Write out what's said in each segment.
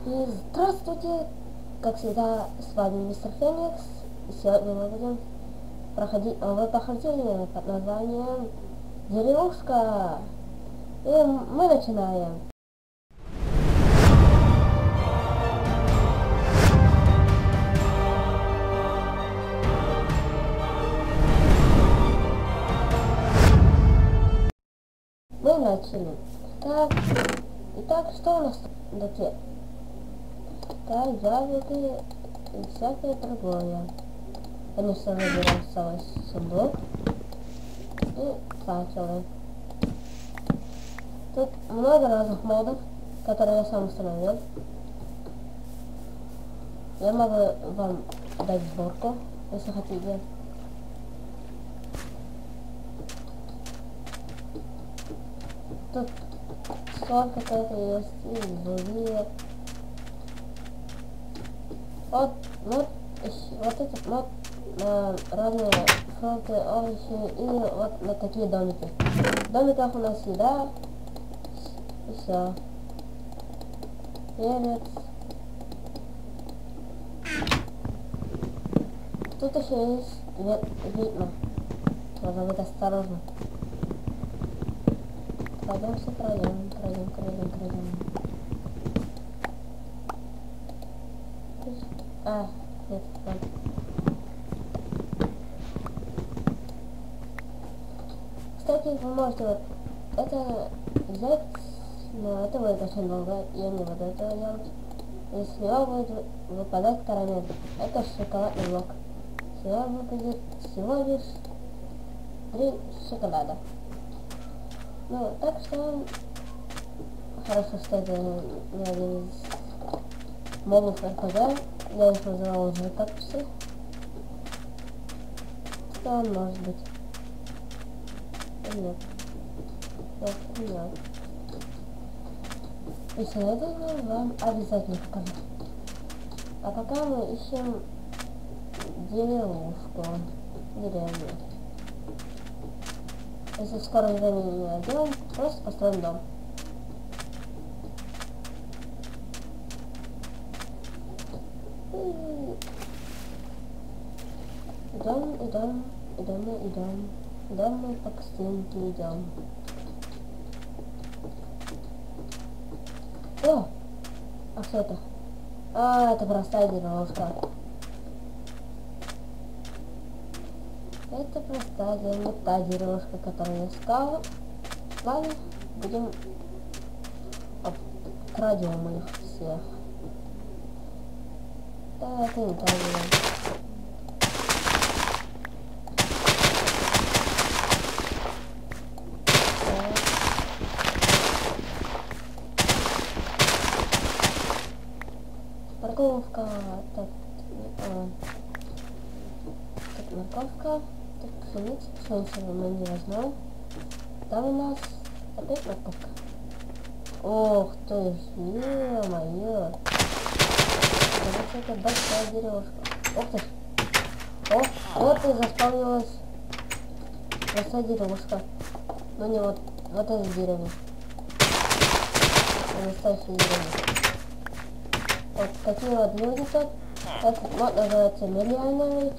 И здравствуйте! Как всегда, с вами Мистер Феникс. И сегодня мы будем проходить новое прохождение под названием Деревушка. И мы начинаем. Мы начали. Итак, что у нас на те? Так, ягоды и всякое другое. Конечно, выберем целый сундук и факелы. Тут много разных модов, которые я сам установил. Я могу вам дать сборку, если хотите. Тут сколько-то есть и другие. Вот этот мод на разные фрукты, овощи и вот на такие домики. В домиках у нас еда и все. Перец. Тут еще есть ведьма. Надо быть осторожно. Пройдемся, пройдем. Нет, ладно. Кстати, вы можете вот это взять, но это будет очень долго, я не буду этого делать. И с него будет выпадать карамель. Это шоколадный блок. С него выпадет всего лишь 3 шоколада. Ну, так что хорошо, что это не один из мобов РПГ. Я их называл уже кактусы. Что он может быть? Нет. Нет. И следовательно вам обязательно покажу. А пока мы ищем деревушку. Деревню. Если в скором времени не найдем, просто построим дом. Идем мы по стенке идем. О! А что это? А, это простая деревушка. Это простая деревушка, не та деревушка, которую я искал. Ладно, будем обкрадем их всех. Да, это не та деревушка. Морковка, так, морковка, так, пшеницу мы не возьмем. Там у нас опять морковка. Ох ты ж, ё-моё. Это большая деревушка. Ух ты ж. О, вот и заспавнилась большая деревушка. Но не вот эта деревня. Настоящая деревня. Вот такие вот люди тут. Этот мод называется Миллионер.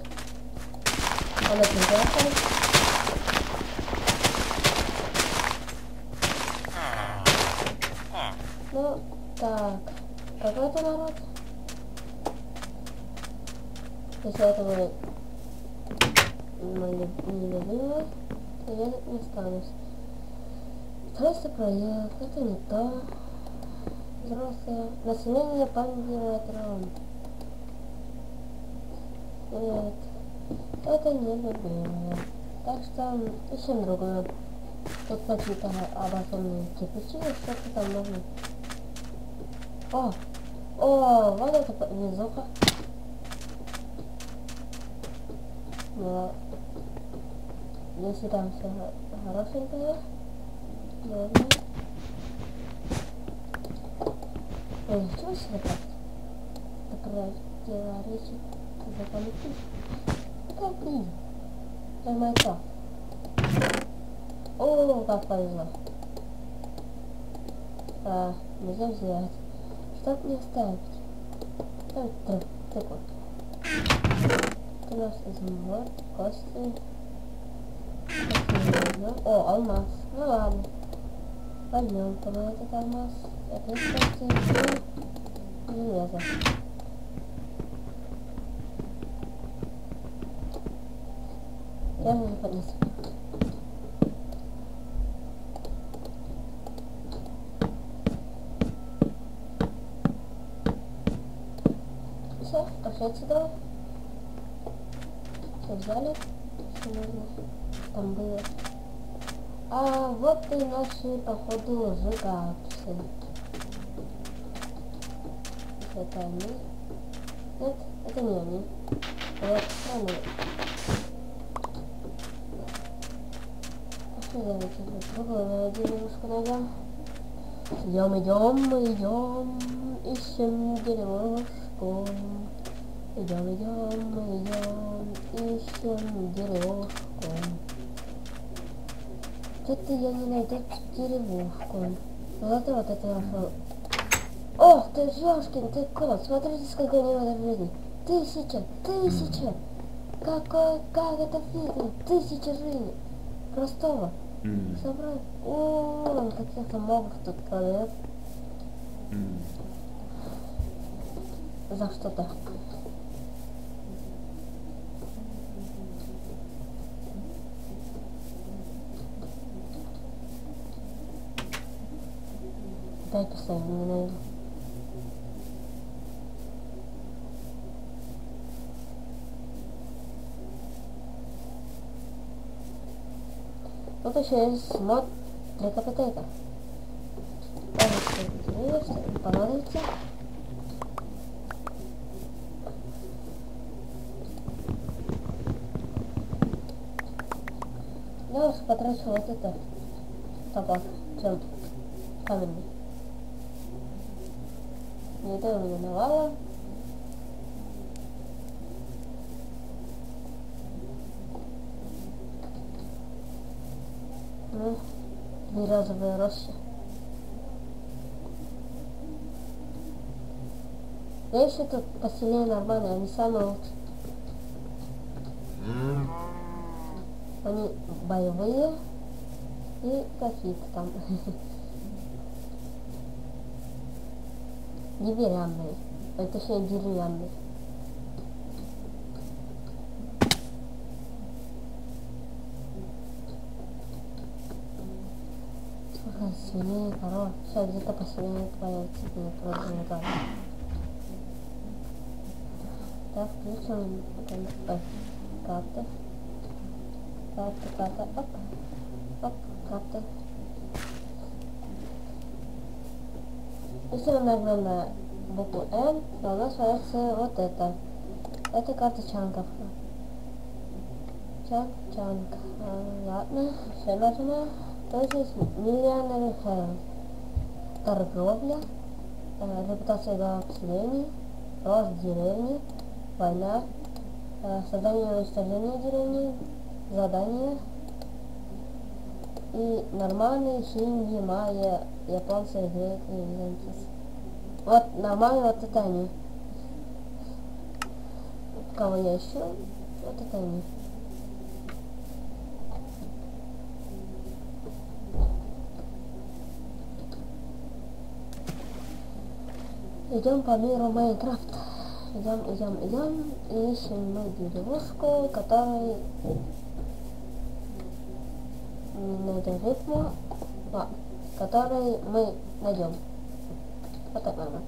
Он отличается. Ну, так. Какой-то народ. Если это будет мой нелюбимый, то я не останусь. Просто проект. Это не то. Взрослые. Население пандирует ром. Нет. Это не любимое. Так что ищем другую. Тут какие-то обособленные кирпичи, что-то там нужно. О, вот это везуха. Но если там все хорошенькое, можно. Ой, чего себе так? Это противоречит закону физики. Как не? Прямо это. О, как повезло. Нельзя взять. Чтоб не оставить. Ставить тыкву. Это у нас изумруд, кости. О, алмаз. Ну ладно. Возьмем-ка мы этот алмаз. Опять кости и железо. Я же не поднесу. Все, пошли отсюда. Все взяли, что нужно. Там было. А вот и наши, походу, жигапсы. Это они? Нет, это не они. Вот, они. Пошли давайте другую деревушку найдем. Идем, ищем деревушку. Идем, ищем деревушку. Что-то я не найду деревушку. Зато вот это нашел. Ох ты, ёшкин, ты кот, смотрите, сколько у него в жизни. 1000. Как это фигня? 1000 жизней. Простого. Собрать. Он каких-то мобов тут продает. За что-то. Дай поставим, не найду. Вот еще есть мод трикопотейка. Понадобится. Я уж потрачу вот это табак, чем каменный. Еды у меня навала. Ну, березовые рощи. Я еще тут поселение нормальные, они самые лучшие. Они боевые и какие-то там деревянные, точнее деревянные. Свиней, корова. Сейчас где-то поселение появится, не просто не так. Так, включим карты. Карта, оп, карты. Если мы нажмем на букву М, то у нас появится вот это. Это карта чанков. Чанк. Ладно, все нажимаем. То есть миллионный торговля, репутация главных поселений, рост деревни, война, создание и уничтожение деревни, задания и нормальные хинди, майя, японцы, греки, византийцы. Вот нормально, вот это они. Кого я ищу, вот это они. Идем по миру Майнкрафт. Идем и ищем мы деревушку, которой не найдем рифму, который мы найдем. Вот так нормально.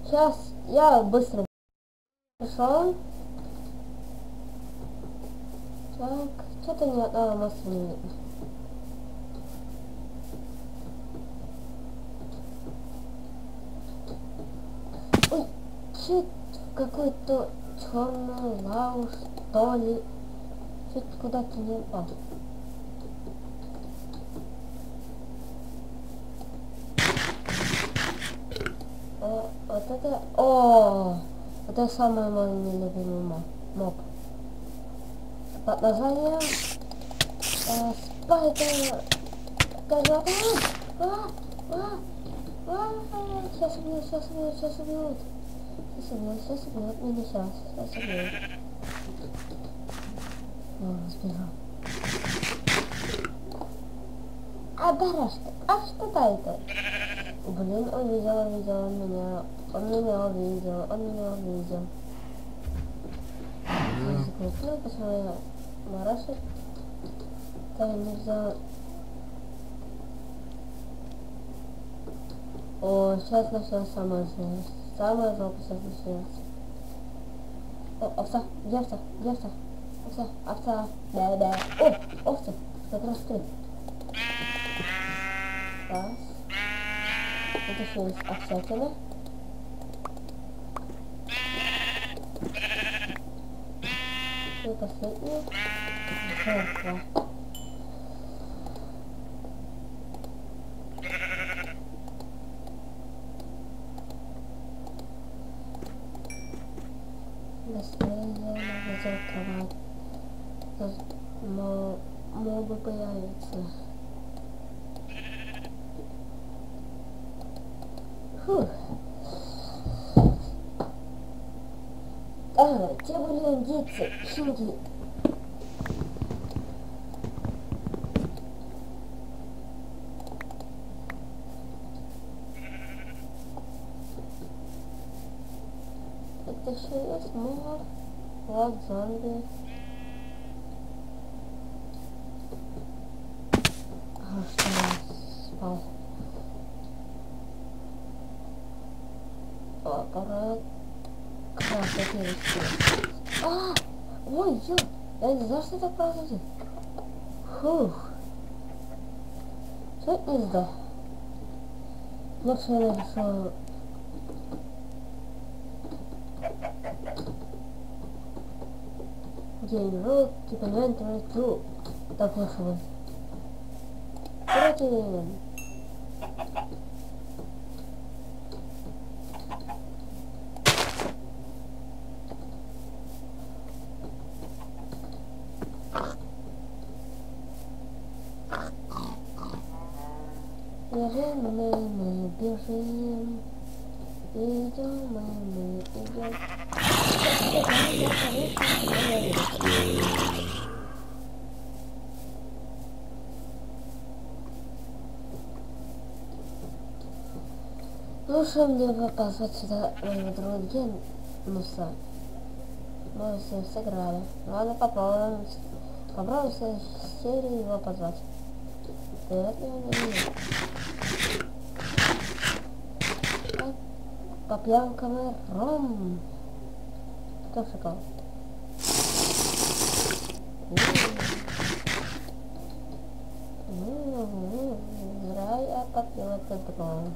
Сейчас я быстро пришел. Так, что-то ни одного массы не видно. Ой, чуть какой-то черный лаву, что ли. Чуть куда-то не упал. Вот это... О, это самый мой нелюбимый моб. под названием Спайдер. Сейчас убьют, сейчас убьют, сейчас убьют. Сейчас убьют меня, сейчас убьют. О, сбежал. А барашка, а что это? Блин, он видел он меня. Он меня увидел. Ну, посмотри, барашек. Так, нельзя. О, сейчас началось самое злое. Самое злое сейчас начинается. О, овца, где овца? Где овца? Овца. Да. О, овца, как раз ты. Раз. Это еще есть овсятина. И последний. Жертва. Наследие взял кровать. Тут мобы появятся. Фух. Те были индейцы, хинди. Это еще есть мор. Вот зомби. Что я спал? О, пора красный перестать. Ой, я не знал, что это произойдет. Фух. Чуть не сдох. Лучше я напишу. День рот, типа не интернет, так лучше будет. Короче, мы бежим, идем, мы идем. Лучше мне позвать сюда моего друга Генуса. Мы все сыграли. Ладно, попробуем в следующей серии его позвать. По пьянкам ром. Кто шоколад? Зря я попил этот ром.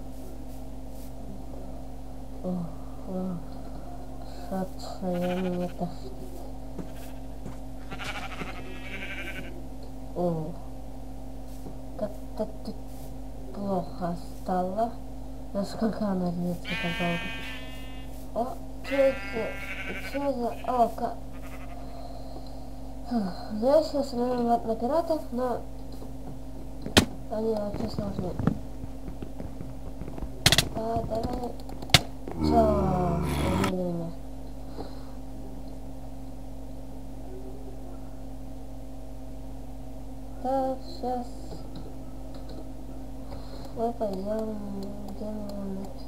Что мне тошнит. Как-то тут плохо стало. Насколько она длится так долго. Что за око? Я сейчас смотрю на пиратов, но они вообще сложные. Давай. Чё? Убили меня. Так, сейчас мы пойдем делать.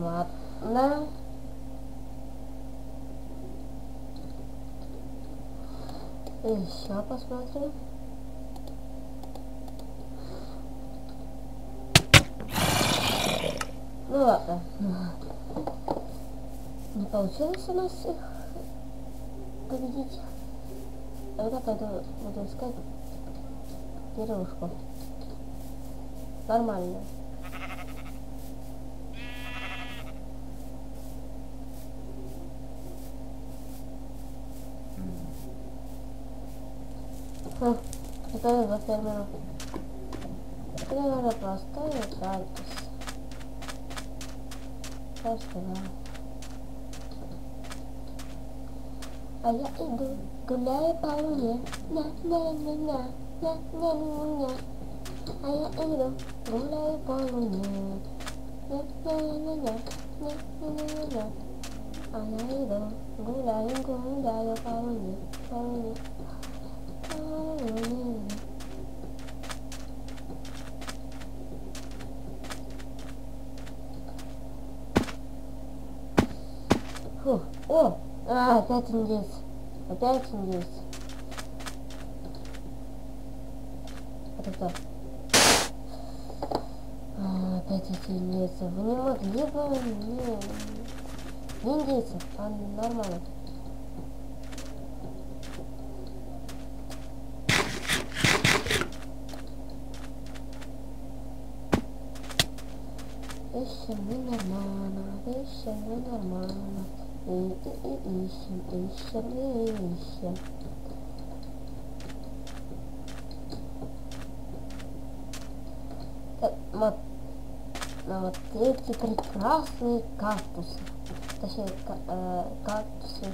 Ладно. Еще посмотрим. Ну ладно. Не получилось у нас их победить. Тогда буду искать деревушку. Нормально. Это за фермера. Это, наверное, простая кальпус. царство, да. А я иду, гуляю по луне, ня-ня-ня-ня, ня-ня-ня-ня. А я иду, гуляю по луне, ня-ня-ня-ня, ня-ня-ня-ня. А я иду, гуляю, гуляю по луне, по луне, по луне. Фу, о! Опять индейцы. Опять индейцы. Это кто? Опять эти индейцы. Вы не могли бы... Не индейцы, а нормально. Ищем ненормально, ищем ненормально. Ищем. Вот эти прекрасные кактусы. Точнее, кактусы.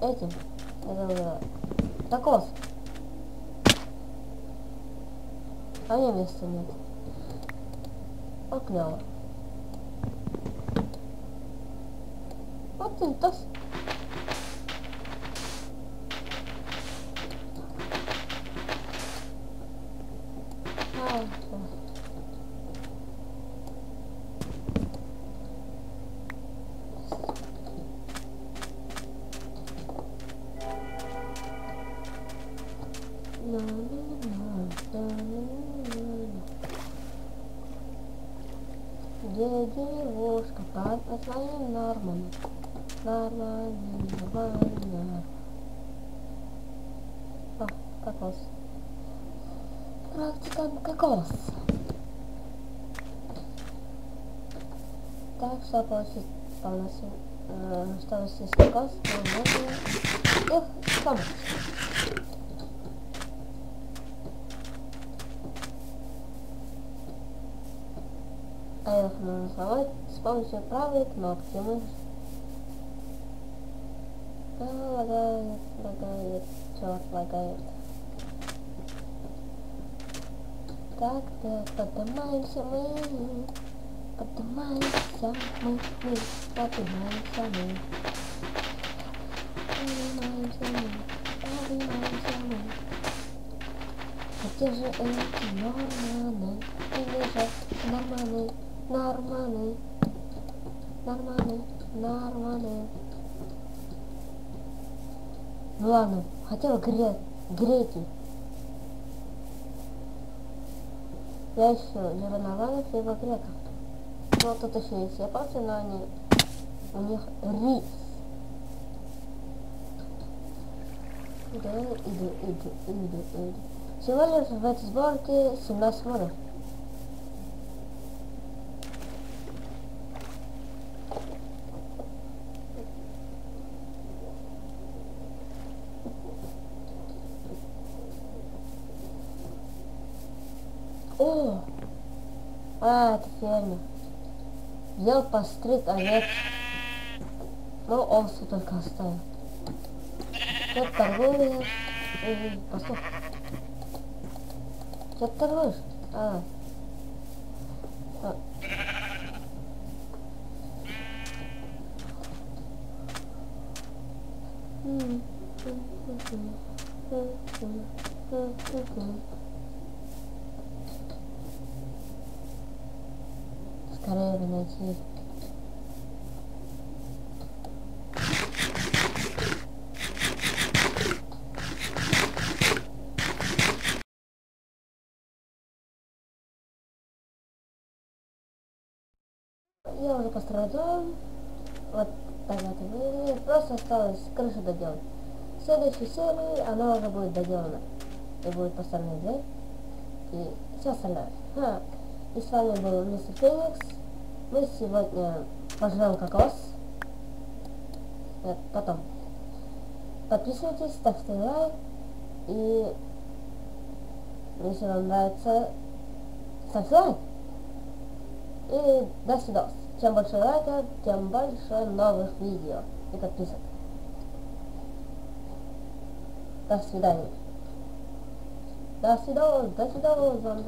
Этим. Это кокос. А мне места нет. Клево. Вот и то. Где девушка под названием Норман? Нормально. О, кокос. Практикант кокос. Так, что получить полностью, чтобы съесть кокос, мы можем их помочь. А их можно сломать с помощью правой кнопки. Мы лагает, черт лагает. Так, поднимаемся мы. Поднимаемся мы. А где же эти норманы? Или же норманы. Ну ладно, хотя бы греки. Я ищу либо норманов, либо греков. Ну тут еще есть японцы, но у них рис. Иду. Всего лишь в этой сборке 17 модов. О! Это фермер. Взял, постриг овец. Ну, овцу только оставил. Что торгуешь? Послушай. Что ты торгуешь? Скорее бы найти. Я уже построил дом. Вот так это выглядит. Просто осталось крышу доделать. В следующей серии она уже будет доделана. И будет построена дверь. И все остальное. И с вами был Мистер Феникс. Мы сегодня пожрем кокос. Потом. Подписывайтесь, ставьте лайк. И если вам нравится, ставьте лайк. И до свидос. Чем больше лайков, тем больше новых видео и подписок. До свидания. До свидос, до свидос.